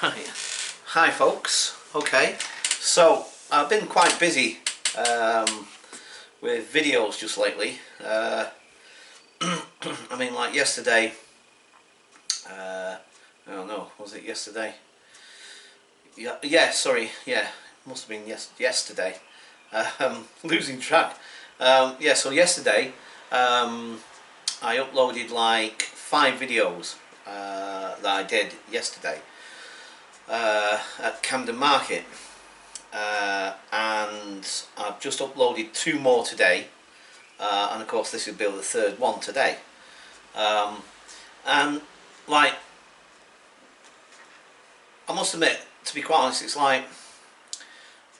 Right. Hi folks. Okay, so I've been quite busy with videos just lately. I mean, like yesterday, I don't know, was it yesterday? Yeah, sorry, yeah, must have been yesterday. Losing track. Yeah, so yesterday I uploaded like 5 videos that I did yesterday at Camden Market, and I've just uploaded 2 more today, and of course this will be the 3rd one today. And like, I must admit, to be quite honest, it's like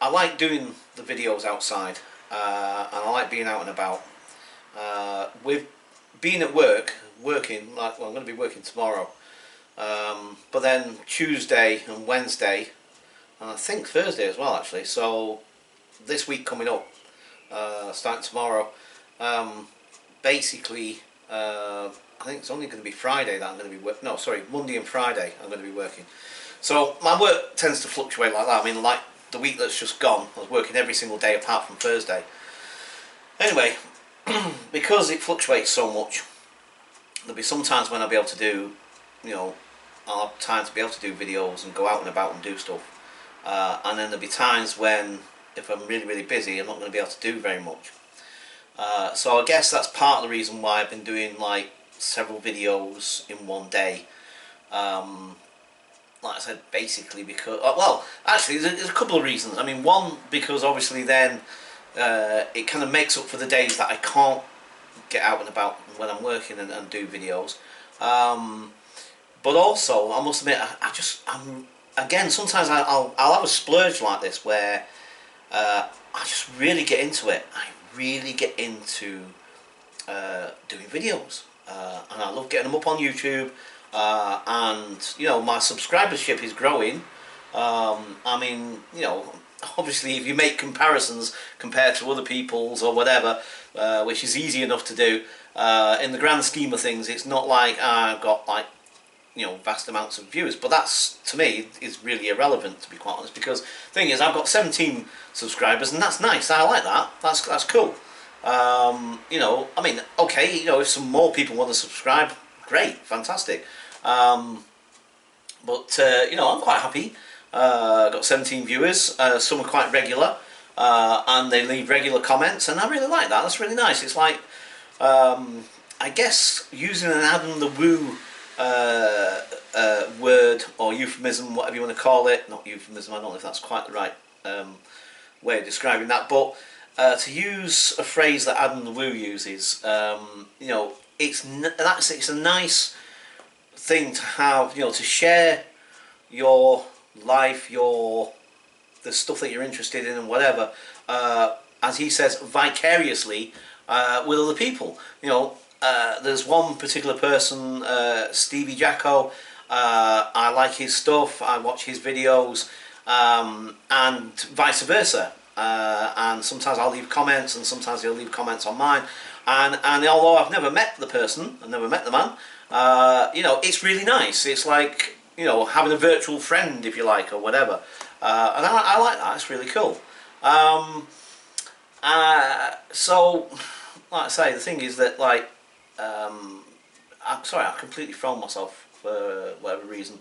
I like doing the videos outside, and I like being out and about. With being at working, like, well, I'm going to be working tomorrow, but then Tuesday and Wednesday, and I think Thursday as well actually, so this week coming up, starting tomorrow, basically I think it's only going to be Friday that I'm going to be no, sorry, Monday and Friday I'm going to be working. So my work tends to fluctuate like that. I mean, like the week that's just gone, I was working every single day apart from Thursday. Anyway, because it fluctuates so much, there'll be some times when I'll be able to do, I'll have time to be able to do videos and go out and about and do stuff. And then there'll be times when, if I'm really busy, I'm not going to be able to do very much. So I guess that's part of the reason why I've been doing like several videos in one day. Like I said, basically because, well, actually there's a couple of reasons. I mean, one, because obviously then it kind of makes up for the days that I can't get out and about when I'm working and do videos. But also, I must admit, again, sometimes I'll have a splurge like this where I just really get into it. I really get into doing videos, and I love getting them up on YouTube. And my subscribership is growing. I mean, obviously if you make comparisons compared to other people's or whatever, which is easy enough to do, in the grand scheme of things, it's not like I've got like vast amounts of viewers, but that's, to me, is really irrelevant, to be quite honest, because the thing is, I've got 17 subscribers, and that's nice. I like that. That's cool. I mean, okay, if some more people want to subscribe, great, fantastic. But I'm quite happy. I've got 17 viewers. Some are quite regular, and they leave regular comments, and I really like that. That's really nice. It's like, I guess, using an Adam the Woo word or euphemism, whatever you want to call it. Not euphemism, I don't know if that's quite the right way of describing that, but to use a phrase that Adam the Woo uses, it's a nice thing to have, to share your life, the stuff that you're interested in and whatever, as he says, vicariously with other people. There's one particular person, Stevie Jacko. I like his stuff, I watch his videos, and vice versa. And sometimes I'll leave comments, and sometimes he'll leave comments on mine. And although I've never met the person, I've never met the man, it's really nice. It's like, having a virtual friend, if you like, or whatever. And I like that. It's really cool. So, like I say, the thing is that, like, I'm sorry, I've completely thrown myself for whatever reason.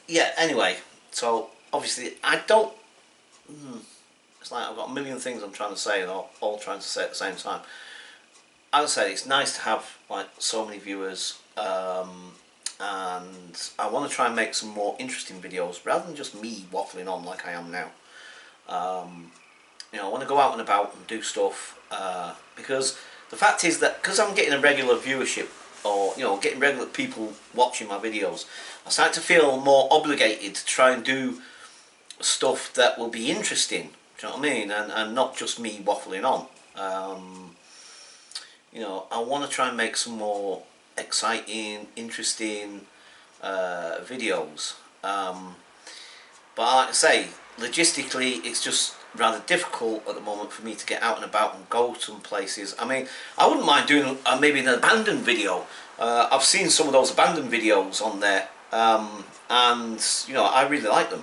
Yeah, anyway, so obviously I don't, it's like I've got a million things I'm trying to say and all trying to say at the same time. As I say, it's nice to have like so many viewers, and I want to try and make some more interesting videos rather than just me waffling on like I am now. I want to go out and about and do stuff, because the fact is that because I'm getting a regular viewership, or getting regular people watching my videos, I start to feel more obligated to try and do stuff that will be interesting. Do you know what I mean? And not just me waffling on. I want to try and make some more exciting, interesting videos. But like I say, logistically, it's just rather difficult at the moment for me to get out and about and go some places. I mean, I wouldn't mind doing maybe an abandoned video. I've seen some of those abandoned videos on there, and you know, I really like them.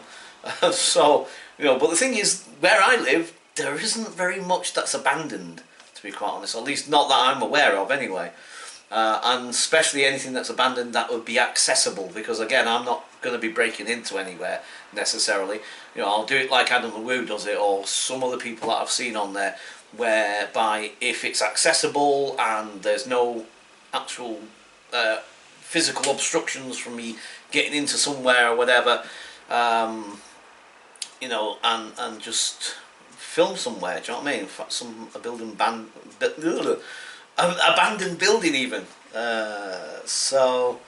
So you know, but the thing is, where I live, there isn't very much that's abandoned, to be quite honest. At least not that I'm aware of, anyway. And especially anything that's abandoned that would be accessible, because again, I'm not going to be breaking into anywhere necessarily. You know, I'll do it like Adam the Woo does it, or some other people that I've seen on there, whereby if it's accessible and there's no actual physical obstructions from me getting into somewhere or whatever, you know, and just film somewhere. Do you know what I mean? A building abandoned building even. So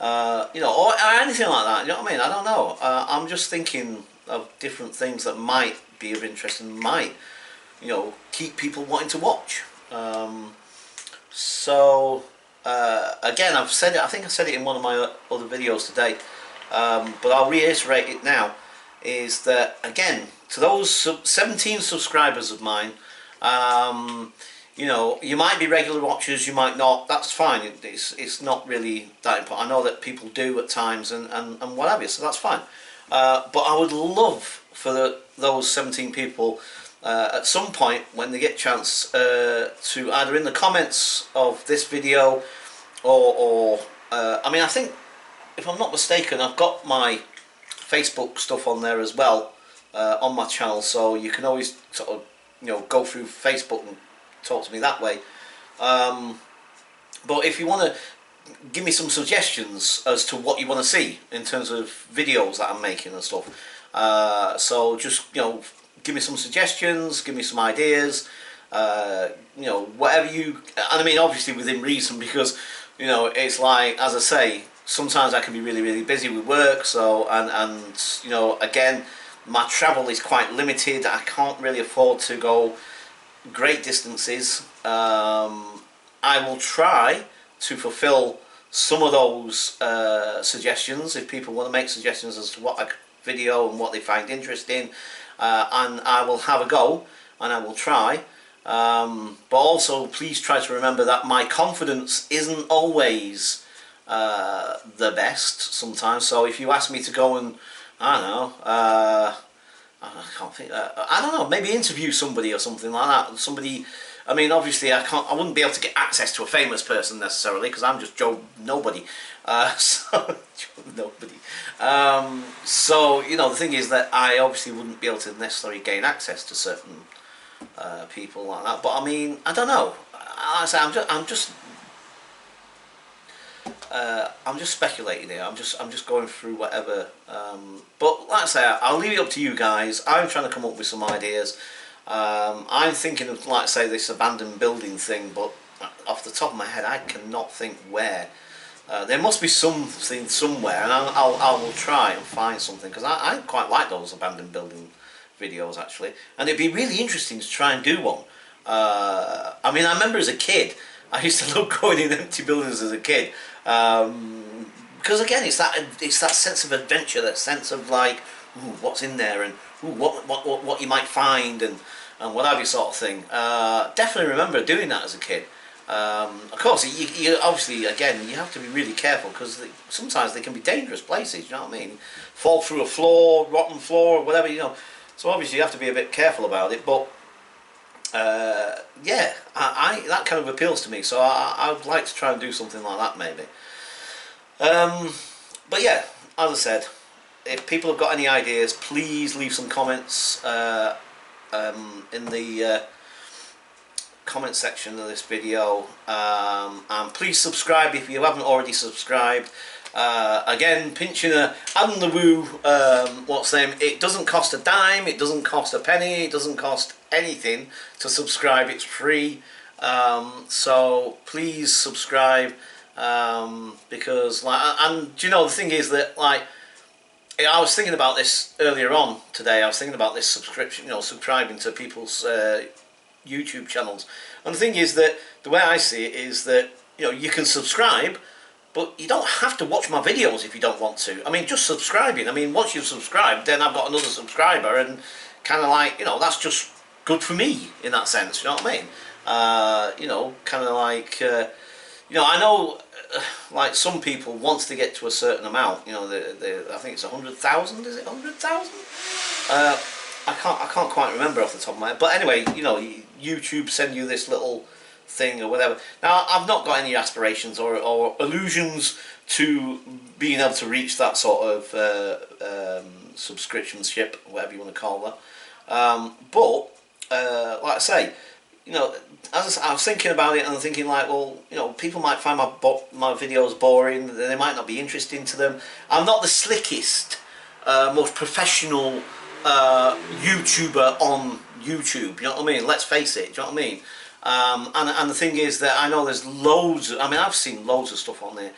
you know, or anything like that. You know what I mean? I don't know. I'm just thinking of different things that might be of interest and might, you know, keep people wanting to watch. So again, I've said it. I think I said it in one of my other videos today, but I'll reiterate it now. Is that again, to those 17 subscribers of mine, you know, you might be regular watchers, you might not. That's fine. It's not really that important. I know that people do at times and what have you, so that's fine. But I would love for those 17 people at some point when they get a chance to either in the comments of this video or I mean, I think if I'm not mistaken, I've got my Facebook stuff on there as well on my channel, so you can always sort of, you know, go through Facebook and talk to me that way. But if you want to give me some suggestions as to what you want to see in terms of videos that I'm making and stuff, so just, you know, give me some suggestions, give me some ideas, you know, whatever you, and I mean obviously within reason, because you know, it's like, as I say, sometimes I can be really busy with work, so and you know, again, my travel is quite limited. I can't really afford to go great distances. I will try to fulfill some of those suggestions if people want to make suggestions as to what a video and what they find interesting, and I will have a go and I will try. But also please try to remember that my confidence isn't always the best sometimes. So if you ask me to go and, I don't know, I can't think, I don't know, maybe interview somebody or something like that. Somebody, I mean, obviously I wouldn't be able to get access to a famous person necessarily, because I'm just Joe Nobody. So Joe Nobody. So, you know, the thing is that I obviously wouldn't be able to necessarily gain access to certain people like that. But I mean, I don't know. I'm just speculating here. I'm just going through whatever. But like I say, I'll leave it up to you guys. I'm trying to come up with some ideas. I'm thinking of, like I say, this abandoned building thing, but off the top of my head, I cannot think where. There must be something somewhere, and I will try and find something, because I quite like those abandoned building videos actually, and it'd be really interesting to try and do one. I mean, I remember as a kid, I used to love going in empty buildings as a kid, because again, it's that sense of adventure, that sense of like, ooh, what's in there, and ooh, what you might find, and what have you, sort of thing. Definitely remember doing that as a kid. Of course, you obviously, again, you have to be really careful, because sometimes they can be dangerous places. You know what I mean? Fall through a floor, rotten floor, or whatever, you know. So obviously you have to be a bit careful about it, but yeah, that kind of appeals to me, so I would like to try and do something like that maybe. But yeah, as I said, if people have got any ideas, please leave some comments in the comment section of this video, and please subscribe if you haven't already subscribed. Again, pinching a Adam the Woo, what's the name? It doesn't cost a dime, it doesn't cost a penny, it doesn't cost anything to subscribe. It's free. So please subscribe, because like, and do you know, the thing is that, like, I was thinking about this earlier on today. I was thinking about this subscription, you know, subscribing to people's YouTube channels, and the thing is that the way I see it is that, you know, you can subscribe, but you don't have to watch my videos if you don't want to. I mean, just subscribing. I mean, once you've subscribed, then I've got another subscriber, and kind of like, you know, that's just good for me in that sense. You know what I mean? You know, kind of like, you know, I know. like some people, once they get to a certain amount, you know, I think it's 100,000. Is it 100,000? I can't quite remember off the top of my head. But anyway, you know, YouTube send you this little thing or whatever. Now, I've not got any aspirations or illusions to being able to reach that sort of subscriptionship, whatever you want to call that. But like I say, you know, as I was thinking about it, and I'm thinking like, well, you know, people might find my videos boring. They might not be interesting to them. I'm not the slickest, most professional YouTuber on YouTube. You know what I mean? Let's face it. Do you know what I mean? And the thing is that I know there's loads. I mean, I've seen loads of stuff on there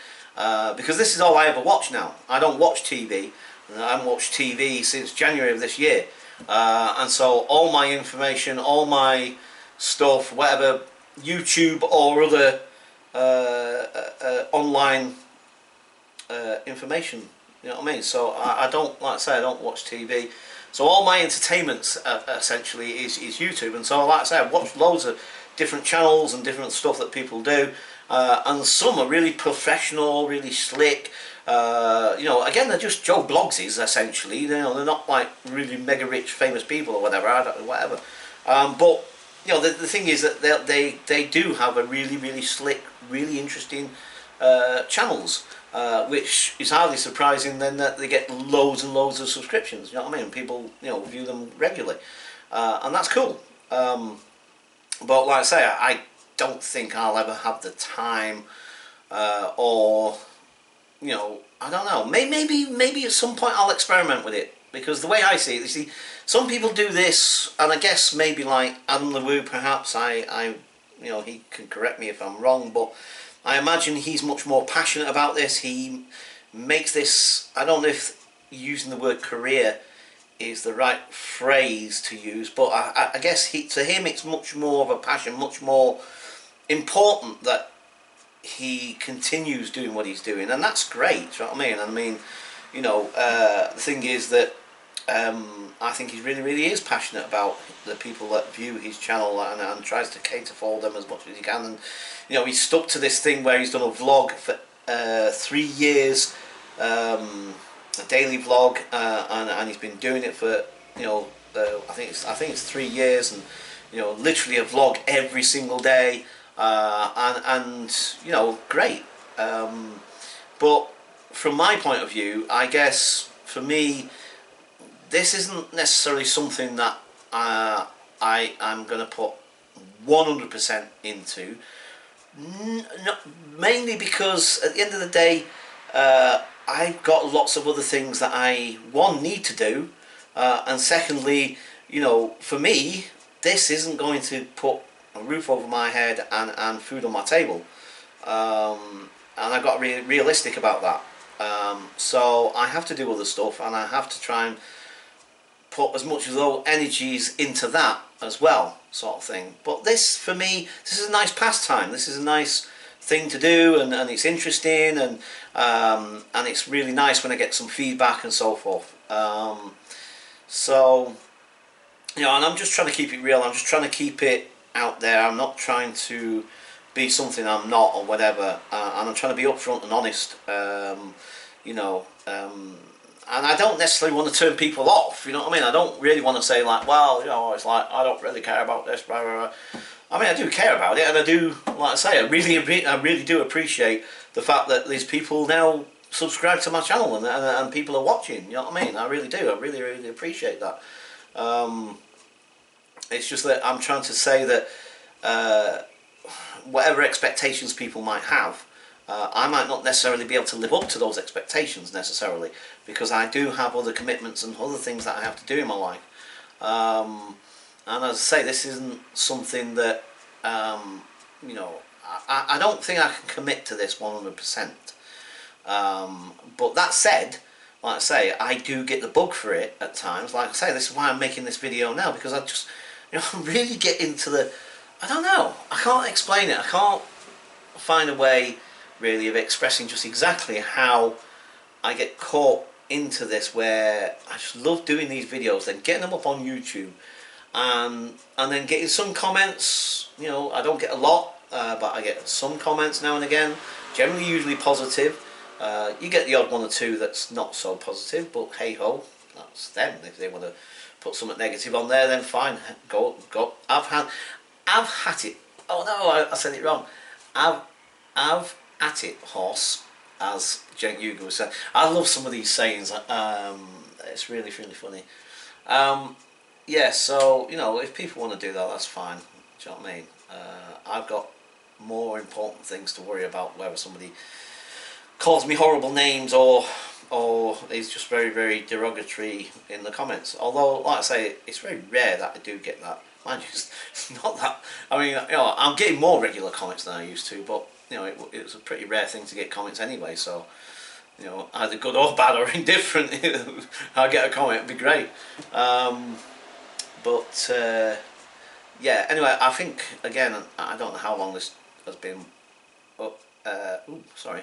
because this is all I ever watch now. I don't watch TV. I haven't watched TV since January of this year, and so all my information, all my stuff, whatever, YouTube or other online information. You know what I mean? So I don't, like I say, I don't watch TV. So all my entertainment essentially is YouTube, and so like I say, I've watched loads of different channels and different stuff that people do, and some are really professional, really slick. You know, again, they're just Joe Bloggses essentially. You know, they're not like really mega rich, famous people or whatever. I don't know, whatever. But you know, the thing is that they do have a really slick, really interesting channels. Which is hardly surprising then that they get loads and loads of subscriptions. You know what I mean? People, you know, view them regularly, and that's cool. But like I say, I don't think I'll ever have the time, or you know, I don't know. Maybe at some point I'll experiment with it, because the way I see it, you see, some people do this, and I guess maybe like Adam LeWoo, perhaps you know, he can correct me if I'm wrong, but I imagine he's much more passionate about this. He makes this, I don't know if using the word career is the right phrase to use, but I guess to him it's much more of a passion, much more important that he continues doing what he's doing, and that's great. Do you know what I mean? I mean, you know, the thing is that I think he really is passionate about the people that view his channel, and tries to cater for them as much as he can. And you know, he's stuck to this thing where he's done a vlog for 3 years, a daily vlog, and he's been doing it for, you know, I think it's 3 years, and you know, literally a vlog every single day, and you know, great. But from my point of view, I guess for me, this isn't necessarily something that I'm going to put 100% into. Mainly because at the end of the day, I've got lots of other things that I, one, need to do, and secondly, you know, for me, this isn't going to put a roof over my head and food on my table, and I've got to be realistic about that. So I have to do other stuff, and I have to try and put as much of those energies into that as well, sort of thing. But this, for me, this is a nice pastime. This is a nice thing to do, and it's interesting, and it's really nice when I get some feedback and so forth. So, you know, and I'm just trying to keep it real. I'm just trying to keep it out there. I'm not trying to be something I'm not or whatever, and I'm trying to be upfront and honest. You know, and I don't necessarily want to turn people off, you know what I mean? I don't really want to say like, well, you know, it's like, I don't really care about this, blah, blah, blah. I mean, I do care about it, and I do, like I say, I really do appreciate the fact that these people now subscribe to my channel, and people are watching, you know what I mean? I really do, I really appreciate that. It's just that I'm trying to say that whatever expectations people might have, I might not necessarily be able to live up to those expectations necessarily, because I do have other commitments and other things that I have to do in my life. And as I say, this isn't something that, you know, I don't think I can commit to this 100%. But that said, like I say, I do get the bug for it at times. Like I say, this is why I'm making this video now, because I just, you know, really get into the, I don't know, I can't explain it. I can't find a way really of expressing just exactly how I get caught into this, where I just love doing these videos, then getting them up on YouTube, and then getting some comments. You know, I don't get a lot, but I get some comments now and again, generally usually positive. You get the odd one or two that's not so positive, but hey ho, that's them. If they want to put something negative on there, then fine, go. I've had it. Oh no, I said it wrong. I've at it, horse, as Cenk Uygur was saying. I love some of these sayings. It's really funny. Yeah, so you know, if people want to do that, that's fine. Do you know what I mean? I've got more important things to worry about, whether somebody calls me horrible names or is just very derogatory in the comments. Although, like I say, it's very rare that I do get that. Mind you, it's not that. I mean, you know, I'm getting more regular comments than I used to, but you know, it was a pretty rare thing to get comments anyway. So, you know, either good or bad or indifferent, I get a comment, it'd be great. Yeah. Anyway, I think again, I don't know how long this has been. Sorry.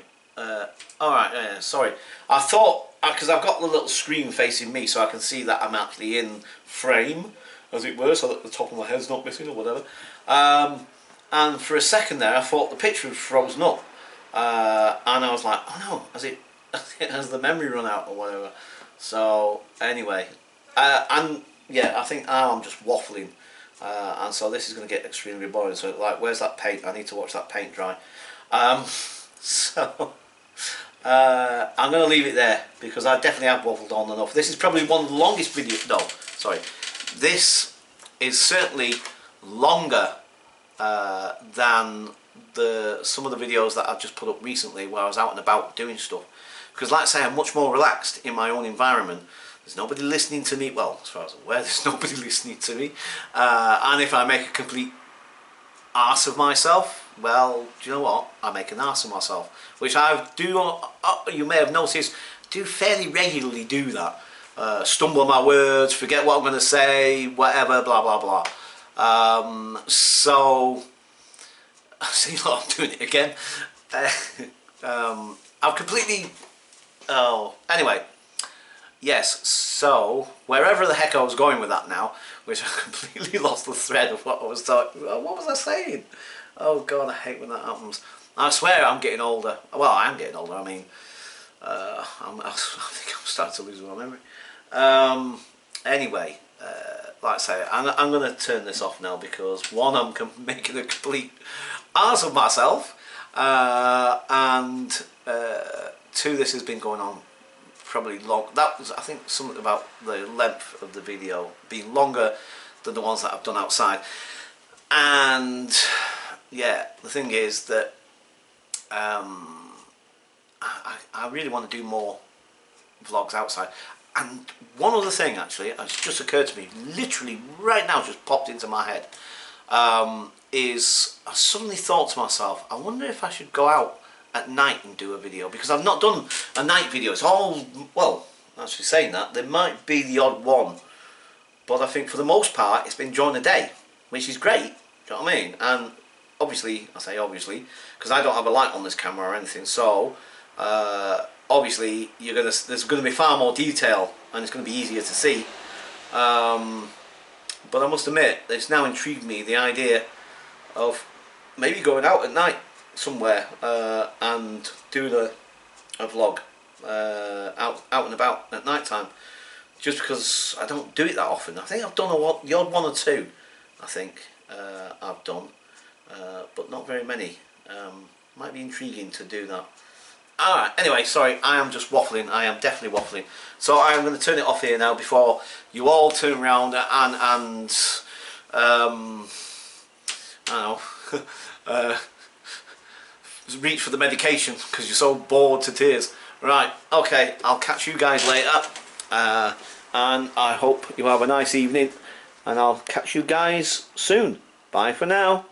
Alright, sorry. I thought, because I've got the little screen facing me so I can see that I'm actually in frame, as it were, so that the top of my head's not missing or whatever. And for a second there I thought the picture was frozen up. And I was like, oh no, has the memory run out or whatever. So, anyway. And yeah, I think now I'm just waffling. And so this is going to get extremely boring. So, like, where's that paint? I need to watch that paint dry. So I'm going to leave it there because I definitely have waffled on enough. This is probably one of the longest videos. No, sorry. This is certainly longer than some of the videos that I've just put up recently where I was out and about doing stuff. Because like I say, I'm much more relaxed in my own environment. There's nobody listening to me. Well, as far as I'm aware, there's nobody listening to me. And if I make a complete arse of myself, well, do you know what? I make an arse of myself, which I do. You may have noticed, do fairly regularly do that. Stumble on my words, forget what I'm going to say, whatever, blah blah blah. So, see, I'm doing it again. I've completely. Oh, anyway. Yes, so wherever the heck I was going with that now, which I completely lost the thread of what I was talking about. What was I saying? Oh God, I hate when that happens. I swear I'm getting older. Well, I am getting older. I mean, I think I'm starting to lose my memory. Anyway, like I say, I'm going to turn this off now because one, I'm making a complete arse of myself, and two, this has been going on probably long. That was, I think, something about the length of the video being longer than the ones that I've done outside. And yeah, the thing is that I really want to do more vlogs outside. And one other thing actually, it's just occurred to me, literally right now, just popped into my head, is I suddenly thought to myself, I wonder if I should go out at night and do a video, because I've not done a night video. It's all, well, actually saying that, there might be the odd one, but I think for the most part it's been during the day, which is great, do you know what I mean? And obviously, I say obviously, because I don't have a light on this camera or anything, so obviously there's going to be far more detail and it's going to be easier to see. But I must admit, it's now intrigued me, the idea of maybe going out at night somewhere and doing a vlog out and about at night time, just because I don't do it that often. I think I've done the odd one or two, I think I've done, but not very many. Might be intriguing to do that. Alright, anyway, sorry, I am just waffling. I am definitely waffling. So I am going to turn it off here now before you all turn around and I don't know, reach for the medication because you're so bored to tears. Right, okay, I'll catch you guys later, and I hope you have a nice evening, and I'll catch you guys soon. Bye for now.